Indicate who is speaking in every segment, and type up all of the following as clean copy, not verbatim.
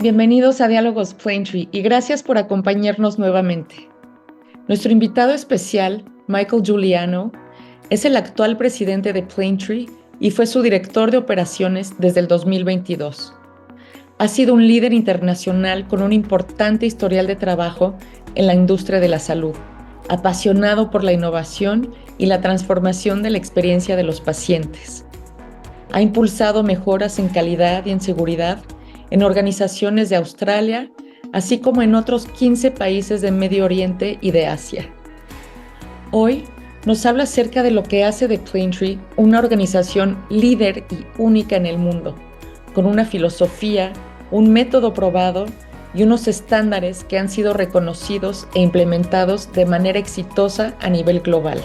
Speaker 1: Bienvenidos a Diálogos Planetree y gracias por acompañarnos nuevamente. Nuestro invitado especial, Michael Giuliano, es el actual presidente de Planetree y fue su director de operaciones desde el 2022. Ha sido un líder internacional con un importante historial de trabajo en la industria de la salud, apasionado por la innovación y la transformación de la experiencia de los pacientes. Ha impulsado mejoras en calidad y en seguridad en organizaciones de Australia, así como en otros 15 países de Medio Oriente y de Asia. Hoy nos habla acerca de lo que hace de Planetree una organización líder y única en el mundo, con una filosofía, un método probado y unos estándares que han sido reconocidos e implementados de manera exitosa a nivel global.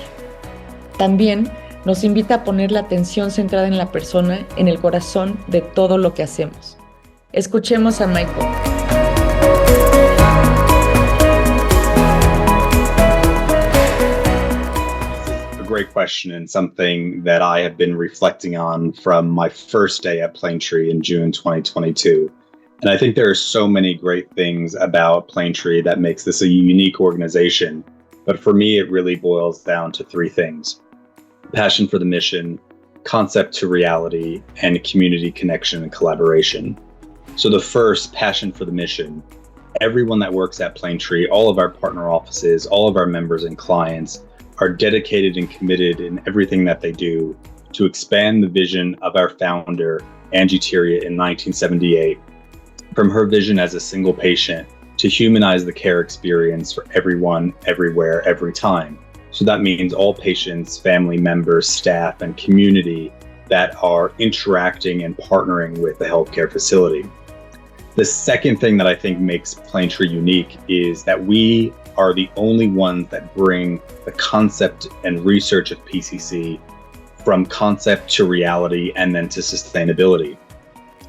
Speaker 1: También nos invita a poner la atención centrada en la persona en el corazón de todo lo que hacemos. Escuchemos a Michael.
Speaker 2: A great question and something that I have been reflecting on from my first day at Planetree in June 2022. And I think there are so many great things about Planetree that makes this a unique organization. But for me, it really boils down to three things: passion for the mission, concept to reality, and community connection and collaboration. So the first, passion for the mission. Everyone that works at Planetree, all of our partner offices, all of our members and clients are dedicated and committed in everything that they do to expand the vision of our founder, Angie Thieria, in 1978, from her vision as a single patient to humanize the care experience for everyone, everywhere, every time. So that means all patients, family members, staff, and community that are interacting and partnering with the healthcare facility. The second thing that I think makes Planetree unique is that we are the only ones that bring the concept and research of PCC from concept to reality and then to sustainability.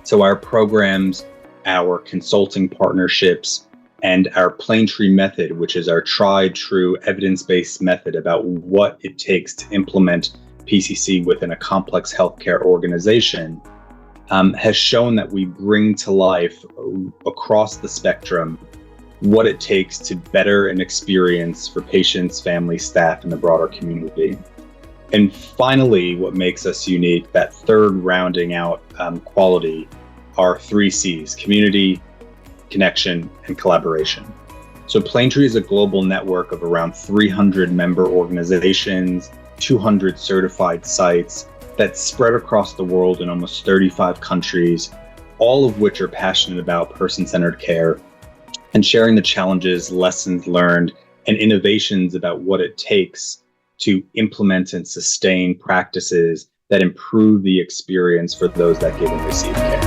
Speaker 2: So our programs, our consulting partnerships, and our Planetree method, which is our tried, true, evidence-based method about what it takes to implement PCC within a complex healthcare organization, has shown that we bring to life across the spectrum what it takes to better an experience for patients, families, staff, and the broader community. And finally, what makes us unique, that third rounding out quality, are 3 C's: community, connection, and collaboration. So Planetree is a global network of around 300 member organizations, 200 certified sites that spread across the world in almost 35 countries, all of which are passionate about person-centered care and sharing the challenges, lessons learned, and innovations about what it takes to implement and sustain practices that improve the experience for those that give and receive care.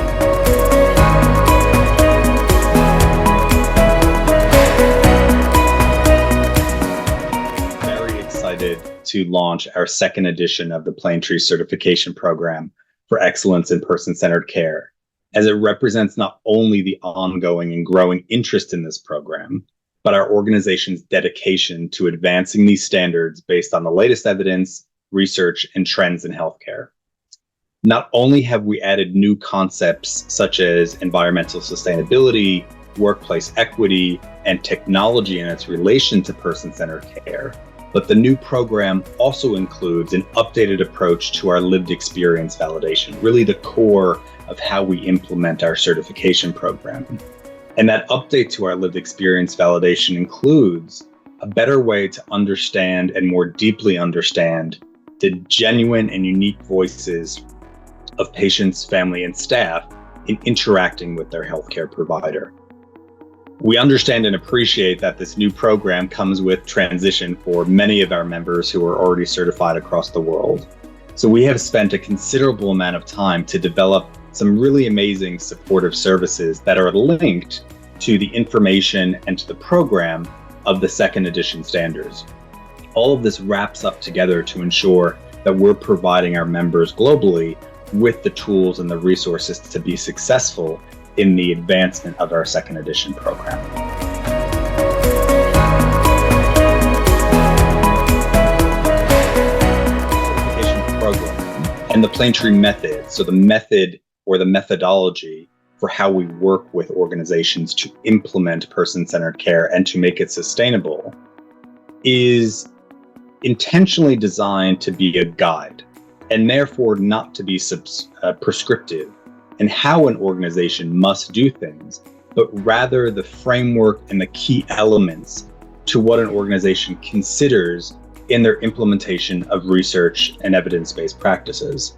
Speaker 2: To launch our second edition of the Planetree Certification Program for Excellence in Person-Centered Care, as it represents not only the ongoing and growing interest in this program, but our organization's dedication to advancing these standards based on the latest evidence, research, and trends in healthcare. Not only have we added new concepts such as environmental sustainability, workplace equity, and technology in its relation to person-centered care, but the new program also includes an updated approach to our lived experience validation, really the core of how we implement our certification program. And that update to our lived experience validation includes a better way to understand and more deeply understand the genuine and unique voices of patients, family, and staff in interacting with their healthcare provider. We understand and appreciate that this new program comes with transition for many of our members who are already certified across the world. So we have spent a considerable amount of time to develop some really amazing supportive services that are linked to the information and to the program of the second edition standards. All of this wraps up together to ensure that we're providing our members globally with the tools and the resources to be successful in the advancement of our second edition program. Certification program and the Planetree method, so the method or the methodology for how we work with organizations to implement person-centered care and to make it sustainable, is intentionally designed to be a guide and therefore not to be prescriptive in how an organization must do things, but rather the framework and the key elements to what an organization considers in their implementation of research and evidence-based practices.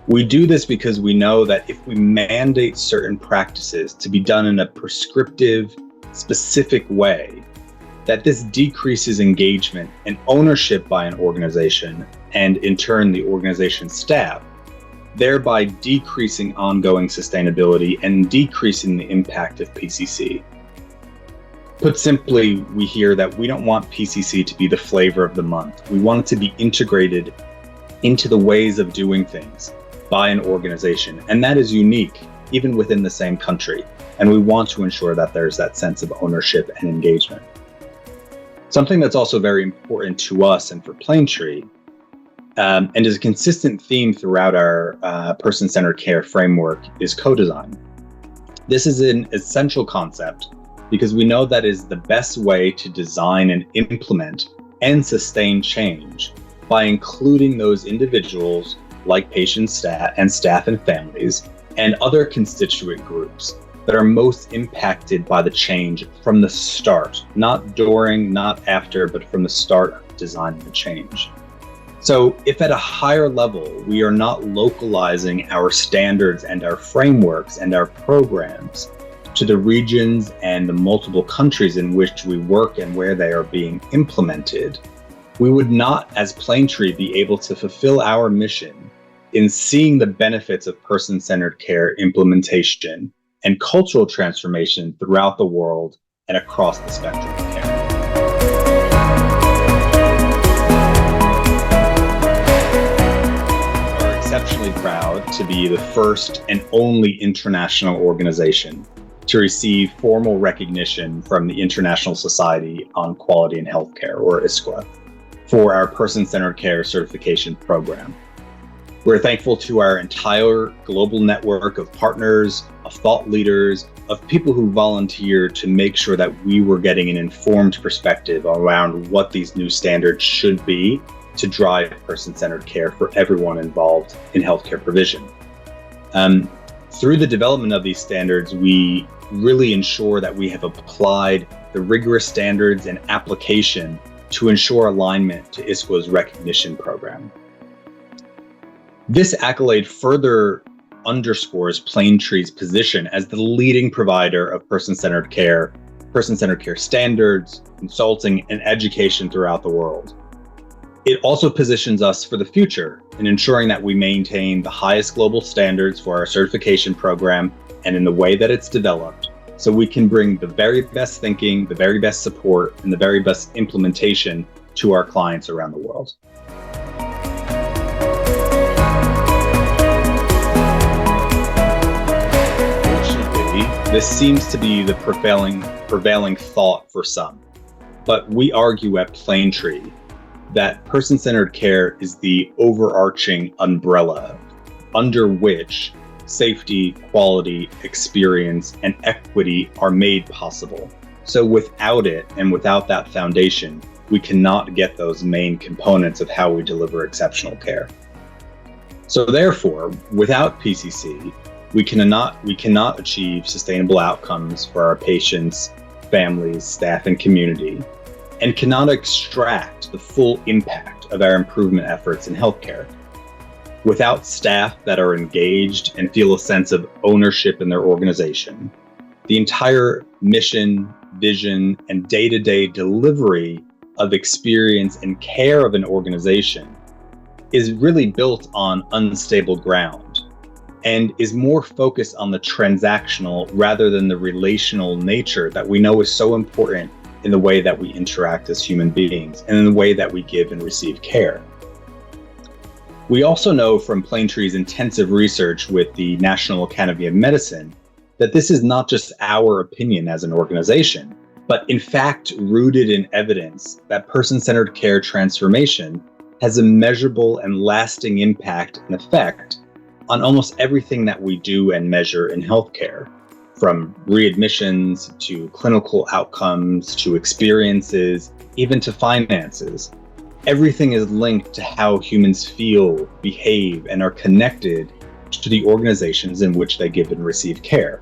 Speaker 2: We do this because we know that if we mandate certain practices to be done in a prescriptive, specific way, that this decreases engagement and ownership by an organization and in turn the organization's staff, thereby decreasing ongoing sustainability and decreasing the impact of PCC. Put simply, we hear that we don't want PCC to be the flavor of the month. We want it to be integrated into the ways of doing things by an organization, and that is unique even within the same country, and we want to ensure that there's that sense of ownership and engagement. Something that's also very important to us and for Planetree, and is a consistent theme throughout our person-centered care framework, is co-design. This is an essential concept because we know that is the best way to design and implement and sustain change by including those individuals like patients, staff and families, and other constituent groups that are most impacted by the change from the start, not during, not after, but from the start of designing the change. So if at a higher level, we are not localizing our standards and our frameworks and our programs to the regions and the multiple countries in which we work and where they are being implemented, we would not, as Planetree, be able to fulfill our mission in seeing the benefits of person-centered care implementation and cultural transformation throughout the world and across the spectrum of care. We are exceptionally proud to be the first and only international organization to receive formal recognition from the International Society on Quality in Healthcare, or ISQA, for our person-centered care certification program. We're thankful to our entire global network of partners, of thought leaders, of people who volunteered to make sure that we were getting an informed perspective around what these new standards should be to drive person-centered care for everyone involved in healthcare provision. Through the development of these standards, we really ensure that we have applied the rigorous standards and application to ensure alignment to ISQA's recognition program. This accolade further underscores Planetree's position as the leading provider of person-centered care standards, consulting, and education throughout the world. It also positions us for the future in ensuring that we maintain the highest global standards for our certification program and in the way that it's developed, so we can bring the very best thinking, the very best support, and the very best implementation to our clients around the world. This seems to be the prevailing thought for some, but we argue at Planetree that person-centered care is the overarching umbrella under which safety, quality, experience, and equity are made possible. So without it and without that foundation, we cannot get those main components of how we deliver exceptional care. So therefore, without PCC, we cannot achieve sustainable outcomes for our patients, families, staff, and community, and cannot extract the full impact of our improvement efforts in healthcare. Without staff that are engaged and feel a sense of ownership in their organization, the entire mission, vision, and day-to-day delivery of experience and care of an organization is really built on unstable ground and is more focused on the transactional rather than the relational nature that we know is so important in the way that we interact as human beings and in the way that we give and receive care. We also know from Planetree's intensive research with the National Academy of Medicine that this is not just our opinion as an organization, but in fact rooted in evidence that person-centered care transformation has a measurable and lasting impact and effect on almost everything that we do and measure in healthcare, from readmissions to clinical outcomes to experiences, even to finances. Everything is linked to how humans feel, behave, and are connected to the organizations in which they give and receive care.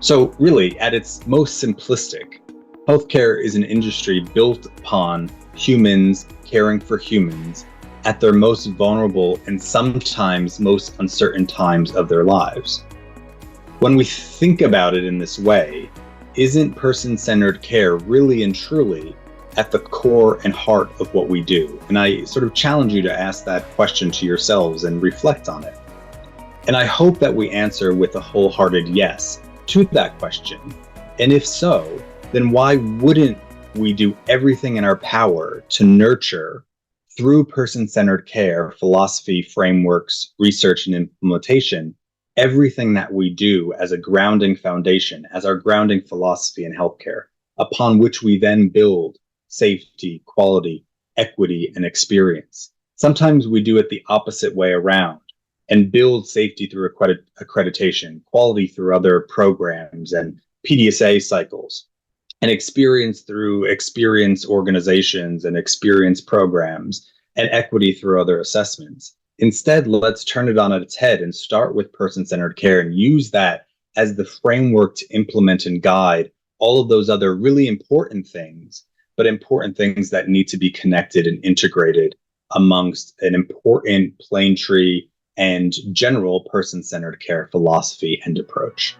Speaker 2: So really, at its most simplistic, healthcare is an industry built upon humans caring for humans at their most vulnerable and sometimes most uncertain times of their lives. When we think about it in this way, isn't person-centered care really and truly at the core and heart of what we do? And I sort of challenge you to ask that question to yourselves and reflect on it. And I hope that we answer with a wholehearted yes to that question. And if so, then why wouldn't we do everything in our power to nurture, through person-centered care, philosophy, frameworks, research, and implementation, everything that we do as a grounding foundation, as our grounding philosophy in healthcare, upon which we then build safety, quality, equity, and experience. Sometimes we do it the opposite way around and build safety through accreditation, quality through other programs and PDSA cycles, and experience through experience organizations and experience programs, and equity through other assessments. Instead, let's turn it on its head and start with person-centered care and use that as the framework to implement and guide all of those other really important things, but important things that need to be connected and integrated amongst an important Planetree and general person-centered care philosophy and approach.